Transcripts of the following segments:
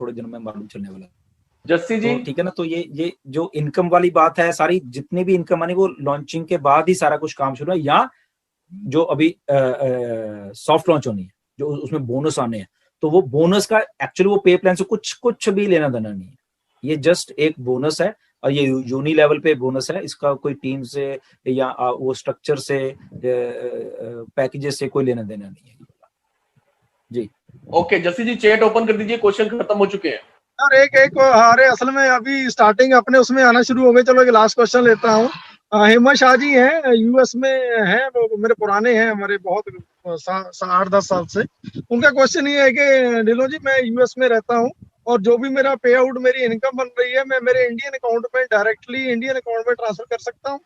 थोड़े दिनों में मालूम चलने वाला है। जस्सी जी तो ठीक है ना, तो ये जो इनकम वाली बात है, सारी जितनी भी इनकम आनी वो लॉन्चिंग के बाद ही सारा कुछ काम शुरू है, या जो अभी सॉफ्ट लॉन्च होनी है, जो उसमें बोनस आने हैं, तो वो बोनस का एक्चुअली वो पे प्लान से कुछ भी लेना देना नहीं है। ये जस्ट एक बोनस है, और ये यूनी लेवल पे बोनस है, इसका कोई टीम से या वो स्ट्रक्चर से पैकेजेस से कोई लेना देना नहीं है जी। ओके जस्सी जी, चैट ओपन कर दीजिए, क्वेश्चन खत्म हो चुके हैं। सर एक अरे असल में अभी स्टार्टिंग अपने उसमें आना शुरू हो गए। चलो एक लास्ट क्वेश्चन लेता हूँ। हेमंत शाह जी हैं, यूएस में हैं, वो मेरे पुराने हैं, हमारे बहुत 8-10 साल से। उनका क्वेश्चन ये है कि ढिल्लों जी, मैं यूएस में रहता हूँ और जो भी मेरा पे आउट, मेरी इनकम बन रही है, मैं मेरे इंडियन अकाउंट में डायरेक्टली इंडियन अकाउंट में ट्रांसफर कर सकता हूँ?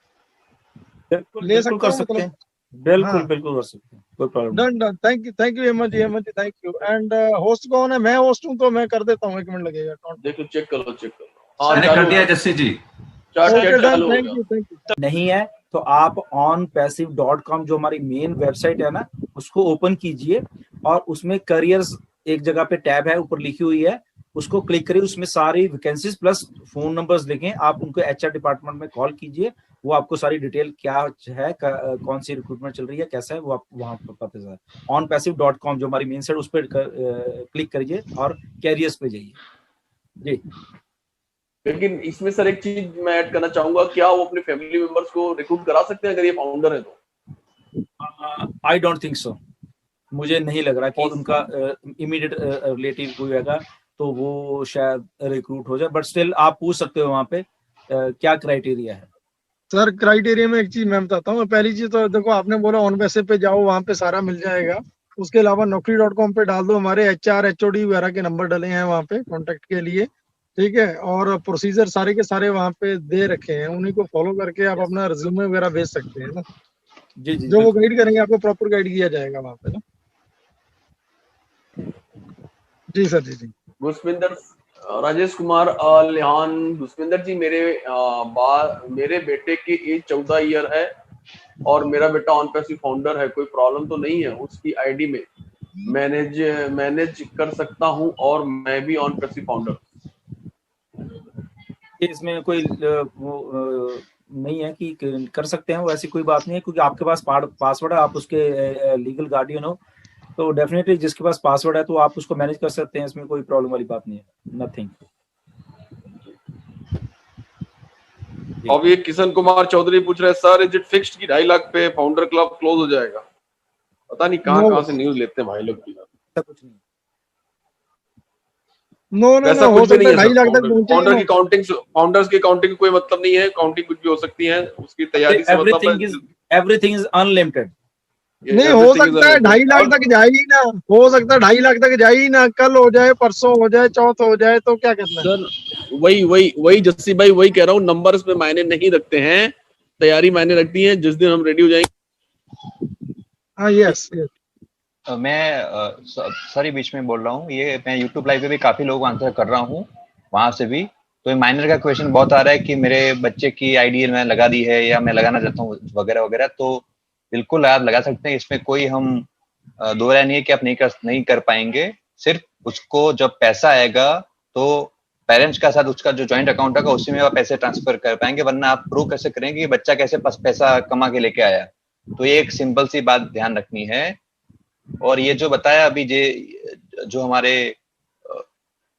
ले सकता हूँ मतलब? बिल्कुल बिल्कुल कर सकते हैं, कोई प्रॉब्लम नहीं। Done. Thank you Hemant ji, thank you. And host कौन है? मैं होस्ट हूँ तो मैं कर देता हूँ, 1 मिनट लगेगा अकाउंट। देखो चेक करो मैंने कर दिया जस्सी जी। नहीं है तो आप onpassive.com जो हमारी मेन वेबसाइट है ना, उसको ओपन कीजिए और उसमें करियर्स एक जगह पे टैब है, ऊपर लिखी हुई है, उसको क्लिक करिए। उसमें सारी वैकेंसीज प्लस फोन नंबर्स लिखें, आप उनको एचआर डिपार्टमेंट में कॉल कीजिए, वो आपको सारी डिटेल क्या है, कौन सी रिक्रूटमेंट चल रही है, कैसा है, वो आप वहां पर पता चलता है। onpassive.com जो हमारी मेन साइट, उस पर क्लिक करिए और कैरियर्स पे जाइए जी। लेकिन इसमें सर एक चीज मैं ऐड करना चाहूंगा, क्या वो अपने फैमिली मेंबर्स को रिक्रूट करा सकते हैं अगर ये फाउंडर है तो? आई डोंट थिंक सो, मुझे नहीं लग रहा कि उनका इमीडिएट रिलेटिव कोई होगा तो वो शायद रिक्रूट हो जाए, बट स्टिल आप पूछ सकते हो वहां पे क्या क्राइटेरिया है। सर क्राइटेरिया में एक चीज मैं बताता हूँ। पहली चीज तो देखो, आपने बोला ऑन पैसिव पे जाओ, वहां पे सारा मिल जाएगा। उसके अलावा naukri.com पे डाल दो, हमारे HR HOD वगैरह के नंबर डले हैं वहां पे कॉन्टेक्ट के लिए, ठीक है। और प्रोसीजर सारे के सारे वहां पे दे रखे हैं, उन्हीं को फॉलो करके आप अपना रिज्यूमे वगैरह भेज सकते हैं ना जी जी, जो वो गाइड करेंगे, आपको प्रॉपर गाइड किया जाएगा वहां पे ना। जी सर, जी। गुस्विंदर राजेश कुमार लिहान, गुस्विंदर जी, मेरे बेटे की एज 14 ईयर है और मेरा बेटा ऑन पैसिव फाउंडर है, कोई प्रॉब्लम तो नहीं है? उसकी आईडी में मैनेज कर सकता हूं और मैं भी ऑन पैसिव फाउंडर। इसमें कोई नहीं है कि कर सकते हैं, वो ऐसी कोई बात नहीं है, क्योंकि आपके पास पासवर्ड है, आप उसके लीगल गार्डियन हो, तो डेफिनेटली जिसके पास पासवर्ड है तो आप उसको मैनेज कर सकते हैं, इसमें कोई प्रॉब्लम वाली बात नहीं है, नथिंग। अब ये किशन कुमार चौधरी पूछ रहे हैं, सर इज इट फिक्स्ड कि 2.5 लाख पे फाउंडर क्लब क्लोज हो जाएगा? पता नहीं कहां से न्यूज लेते हैं भाई लोग। कुछ नहीं, नो हो सकता है 2.5 लाख तक पहुंचे। फाउंडर की काउंटिंग, फाउंडर्स की काउंटिंग की कोई मतलब नहीं है, काउंटिंग कुछ भी हो सकती है, उसकी तैयारी से मतलब एवरीथिंग इज अनलिमिटेड। नहीं हो सकता है 2.5 लाख तक जाए ही ना, हो सकता है 2.5 लाख तक जाए ही ना, कल हो जाए, परसों हो जाए, चौथ हो जाए, तो क्या कहना है सर? वही जस्सी भाई, वही कह रहा हूँ, नंबर्स में मायने नहीं रखते हैं, तैयारी मायने रखती है। जिस दिन हम रेडी हो जाएंगे। हाँ यस। मैं सॉरी बीच में बोल रहा हूँ, ये मैं यूट्यूब लाइव पे भी काफी लोगों को आंसर कर रहा हूँ वहां से भी। तो ये माइनर का क्वेश्चन बहुत आ रहा है कि मेरे बच्चे की आईडी मैं लगा दी है या मैं लगाना चाहता हूँ वगैरह वगैरह, तो बिल्कुल आप लगा सकते हैं, इसमें कोई हम दो राय नहीं है कि आप नहीं कर पाएंगे। सिर्फ उसको जब पैसा आएगा तो पेरेंट्स का साथ उसका जो ज्वाइंट अकाउंट होगा उसी में आप पैसे ट्रांसफर कर पाएंगे, वरना आप प्रूव कैसे करेंगे कि बच्चा कैसे पैसा कमा के लेके आया। तो ये एक सिंपल सी बात ध्यान रखनी है। और ये जो बताया अभी जो हमारे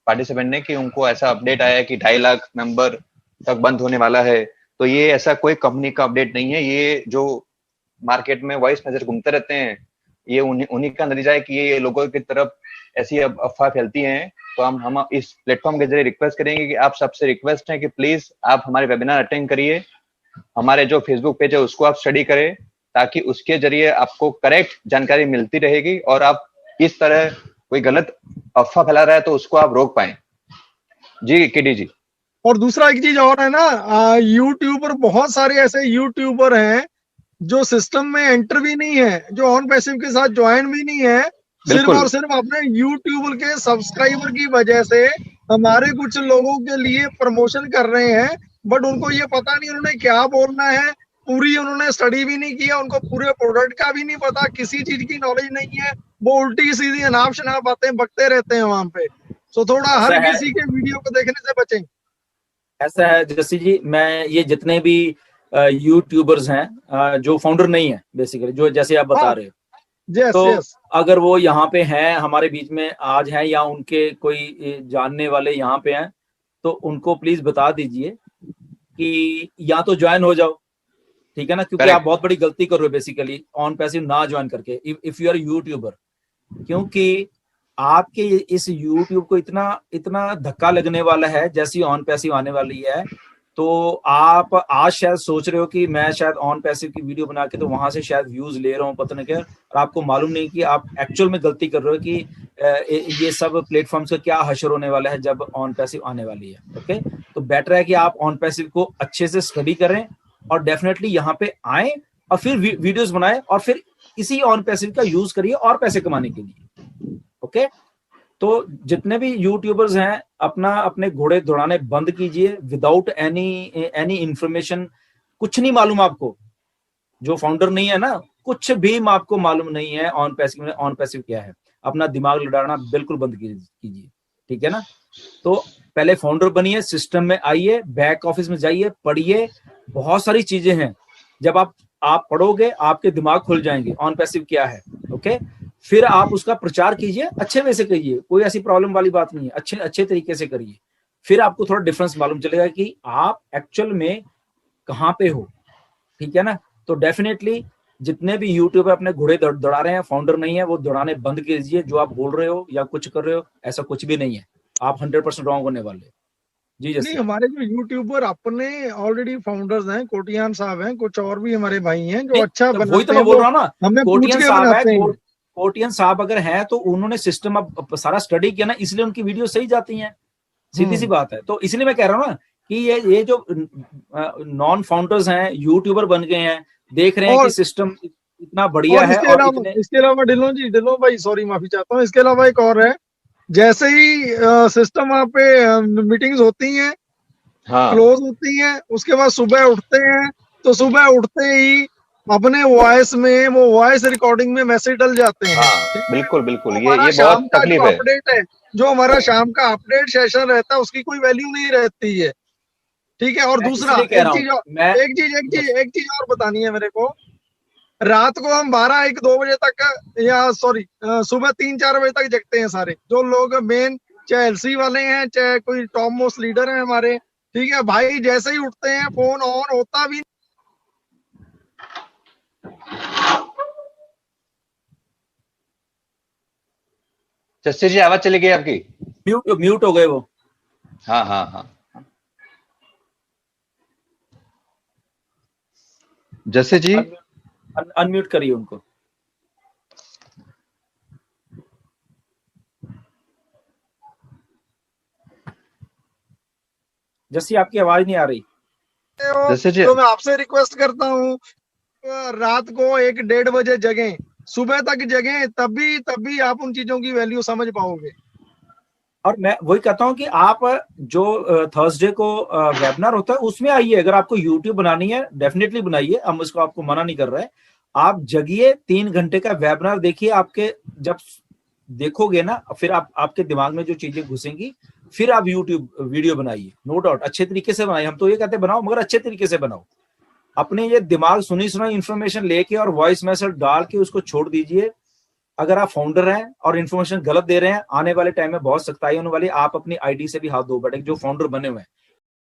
पार्टिसिपेंट ने कि उनको ऐसा अपडेट आया है कि 2.5 लाख मेंबर तक बंद होने वाला है, तो ये ऐसा कोई कंपनी का अपडेट नहीं है। ये जो मार्केट में वॉइस मैसेज घूमते रहते हैं, ये उन्हीं का नतीजा है कि ये लोगों की तरफ ऐसी अफवाह फैलती हैं। तो हम इस प्लेटफॉर्म के जरिए रिक्वेस्ट करेंगे कि आप सबसे रिक्वेस्ट है कि प्लीज आप हमारे वेबिनार अटेंड करिए, हमारे जो फेसबुक पेज है उसको आप स्टडी करें, ताकि उसके जरिए आपको करेक्ट जानकारी मिलती रहेगी और आप इस तरह कोई गलत अफवाह फैला रहा है तो उसको आप रोक पाए। जी केडी जी। और दूसरा एक चीज और है ना, यूट्यूबर, बहुत सारे ऐसे यूट्यूबर हैं जो सिस्टम में एंटर भी नहीं है, जो ऑन पैसिव के साथ ज्वाइन भी नहीं है, सिर्फ और सिर्फ अपने यूट्यूब के सब्सक्राइबर की वजह से हमारे कुछ लोगों के लिए प्रमोशन कर रहे हैं, बट उनको ये पता नहीं उन्होंने क्या बोलना है, पूरी उन्होंने स्टडी भी नहीं किया, उनको पूरे प्रोडक्ट का भी नहीं पता, किसी चीज की नॉलेज नहीं है, वो उल्टी सीधी अनाप शनाप बातें बकते रहते हैं वहां पे। सो थोड़ा हर ऐसा है। किसी के वीडियो को देखने से बचें। ऐसा है जस्सी जी, मैं ये जितने भी यूट्यूबर्स हैं जो फाउंडर नहीं है बेसिकली, जो जैसे आप बता हाँ, रहे हो, यस तो यस, अगर वो यहाँ पे हैं हमारे बीच में आज हैं, या उनके कोई जानने वाले यहाँ पे हैं, तो उनको प्लीज बता दीजिए कि या तो ज्वाइन हो जाओ, ठीक है ना, क्योंकि आप Correct. बहुत बड़ी गलती कर रहे हो बेसिकली ऑन पैसिव ना ज्वाइन करके, इफ यू आर यूट्यूबर, क्योंकि आपके इस यूट्यूब को इतना इतना धक्का लगने वाला है जैसी ऑन पैसिव आने वाली है। तो आप आज शायद सोच रहे हो कि मैं शायद ऑन पैसिव की वीडियो बना के तो वहां से शायद व्यूज ले रहा हूँ पता नहीं क्या, और आपको मालूम नहीं कि आप एक्चुअल में गलती कर रहे हो कि ये सब प्लेटफॉर्म्स का क्या हशर होने वाला है जब ऑन पैसिव आने वाली है। ओके, तो बेटर है कि आप ऑन पैसिव को अच्छे से स्टडी करें और डेफिनेटली यहाँ पे आए और फिर वीडियोस बनाए और फिर इसी ऑन पैसिव का यूज करिए और पैसे कमाने के लिए। ओके, तो जितने भी यूट्यूबर्स हैं अपने घोड़े दौड़ाने बंद कीजिए विदाउट एनी इंफॉर्मेशन। कुछ नहीं मालूम आपको, जो फाउंडर नहीं है ना, कुछ भी आपको मालूम नहीं है ऑन पैसिव क्या है, अपना दिमाग लड़ाना बिल्कुल बंद कीजिए, ठीक है ना। तो पहले फाउंडर बनिए, सिस्टम में आइए, बैक ऑफिस में जाइए, पढ़िए, बहुत सारी चीजें हैं, जब आप पढ़ोगे आपके दिमाग खुल जाएंगे ऑन पैसिव क्या है। ओके, फिर आप उसका प्रचार कीजिए, अच्छे वे से करिए, कोई ऐसी प्रॉब्लम वाली बात नहीं है, अच्छे तरीके से करिए, फिर आपको थोड़ा डिफरेंस मालूम चलेगा कि आप एक्चुअल में कहाँ पे हो, ठीक है ना। तो डेफिनेटली जितने भी यूट्यूबर अपने घोड़े दौड़ा रहे हैं, फाउंडर नहीं है, वो दौड़ाने बंद कीजिए। जो आप बोल रहे हो या कुछ कर रहे हो ऐसा कुछ भी नहीं है, आप 100% रॉन्ग होने वाले। जी नहीं, जैसे हमारे जो यूट्यूबर अपने ऑलरेडी फाउंडर्स हैं, कोटियान साहब हैं, कुछ और भी हमारे भाई हैं जो अच्छा तो बनाते वही तो हैं, मैं बोल वो रहा हूँ ना, हमें पूछ कोटियन के साहब बनाते है, हैं। कोटियन साहब अगर हैं तो उन्होंने सिस्टम अब सारा स्टडी किया ना, इसलिए उनकी वीडियो सही जाती हैं, सीधी सी बात है। तो इसलिए मैं कह रहा हूँ ना कि ये जो नॉन फाउंडर्स हैं, यूट्यूबर बन गए हैं, देख रहे हैं कि सिस्टम इतना बढ़िया और है और इतने इसके अलावा ढिल्लों भाई, सॉरी माफी चाहता हूँ, इसके अलावा एक और है, जैसे ही सिस्टम वहाँ पे मीटिंग्स होती हैं, हाँ, क्लोज होती हैं, उसके बाद सुबह उठते हैं, तो सुबह उठते ही अपने वॉइस में, वो वॉइस रिकॉर्डिंग में मैसेज डल जाते हैं। हाँ, बिल्कुल बिल्कुल, ये हमारा बहुत शाम का तकलीफ जो है। अपडेट है, जो हमारा शाम का अपडेट सेशन रहता है, उसकी कोई वैल्यू नहीं रहती है, ठीक है। और मैं दूसरा इसलिए कह रहा हूँ मैं एक चीज और बतानी है मेरे को। रात को हम 12-1-2 बजे तक, या सॉरी सुबह 3-4 बजे तक जगते हैं सारे जो लोग मेन, चाहे एलसी वाले हैं, चाहे कोई टॉप मोस्ट लीडर है हमारे, ठीक है भाई। जैसे ही उठते हैं फोन ऑन होता भी। जस्सी जी आवाज चली गई आपकी? म्यूट हो गए वो। हाँ हाँ हाँ, जस्सी जी अनम्यूट करिए उनको। जैसी आपकी आवाज नहीं आ रही। जैसे जी, तो मैं आपसे रिक्वेस्ट करता हूँ, रात को 1-1:30 बजे जगें, सुबह तक जगें, तभी आप उन चीजों की वैल्यू समझ पाओगे। और मैं वही कहता हूँ कि आप जो थर्सडे को वेबिनार होता है उसमें आइए। अगर आपको यूट्यूब बनानी है डेफिनेटली बनाइए, हम इसको आपको मना नहीं कर रहे। आप जगिए, 3 घंटे का वेबिनार देखिए। आपके जब देखोगे ना, फिर आपके दिमाग में जो चीजें घुसेंगी, फिर आप यूट्यूब वीडियो बनाइए। नो डाउट अच्छे तरीके से बनाइए, हम तो ये कहते हैं बनाओ, मगर अच्छे तरीके से बनाओ। अपने ये दिमाग सुनी इंफॉर्मेशन लेके और वॉइस मैसेज डाल के उसको छोड़ दीजिए। अगर आप फाउंडर हैं और इन्फॉर्मेशन गलत दे रहे हैं, आने वाले टाइम में बहुत सख्ताई होने वाली है। आप अपनी आईडी से भी हाथ धो बैठे जो फाउंडर बने हुए हैं।